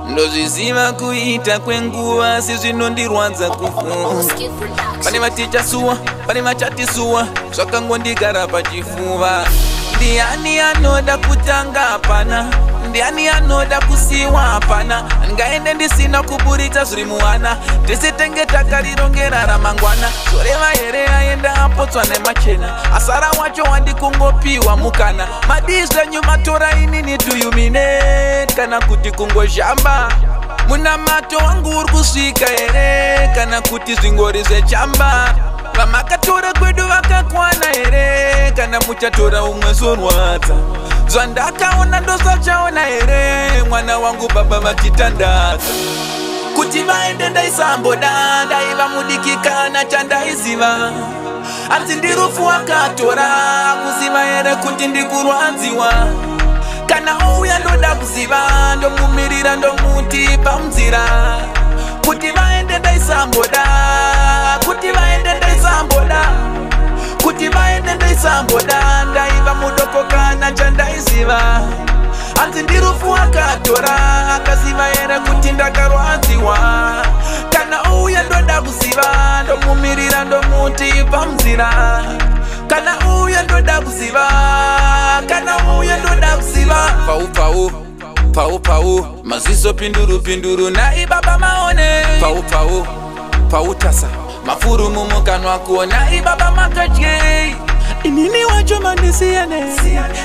ndozviziva kuita kwenguva sizvinondirwadza kufunga. Pane maticha suwa, pane machati suwa, zvakangondigara pachifuva. Ndiani anoda kutanga hapana, ndiani anoda kusiwa hapana. Ngaende ndisina kuburita zviri muwana, tese tenge takarirongera ramangwana. Zoreva here aenda apotswa nemachena, asara wacho wandikungopiwa mukana. Madizanyu matora inini tuyuminate, kana kuti kungozhamba. Munamato wangu uri kusvika here, kana kuti zvingori zvechamba. Vamakatora kwedu vakakwana here, kana muchatora umwe zorwadza. Zvandakaona ndosachaona here, mwana wangu baba vachitandadza. Kuti vaende ndaisamboda, ndaiva mudikikana chandaiziva. Asi ndirufu wakatora, kuziva here kuti ndikurwadziwa. Kana uya ndoda kuziva, ndomumirira ndomuti pamunzira. Kuti vaende ndaisamboda, kuti vaende ndaisamboda, kuti vaende ndaisamboda, ndaiva mudoko kana chandaiziva. Anzi ndirufu wakatora, akaziva here kuti ndakarwadziwa. Kana uya ndoda kuziva, ndomumirira ndomuti pamunzira. Kana uya ndoda kuziva, kana uya ndoda kuziva. Pau pau pau, mazizo pinduru pinduru na ibaba maone. Pau tasa, mafuru mumukanwa kuona ibaba makajye. Inini wacho mandisiyane,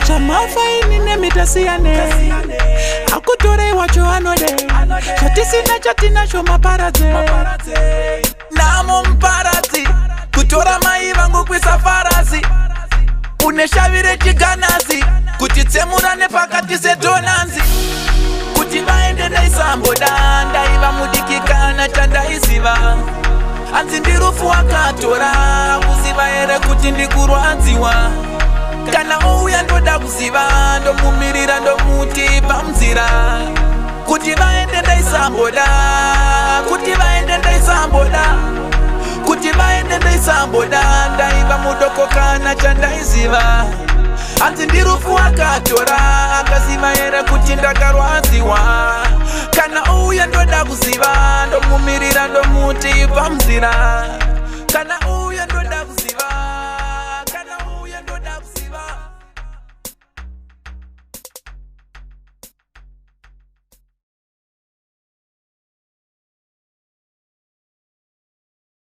chamafa inine mitasiyane. Akutore wacho anode, chatisina chatina shoma paradze. Namo mparadzi, kutora mai vangu kwisa farazi. Uneshavire chiganazi, kutitsemurane pakati sedonanzi. Kuti vaende ndaisamboda, ndaiva mudikikana chandaiziva. Anzi ndirufu wakatora, kuziva here kuti ndikurwadziwa. Kana uya ndoda kuziva, ndomumirira ndomuti pamunzira. Kuti vaende ndaisamboda, kuti vaende ndaisamboda, kuti vaende ndaisamboda, ndaiva mudoko kana chandaiziva. Anzi ndirufu wakatora, akaziva here kuti ndakarwadziwa. Kana uya ndoda kuziva, ndomumirira ndomuti pamunzira. Kana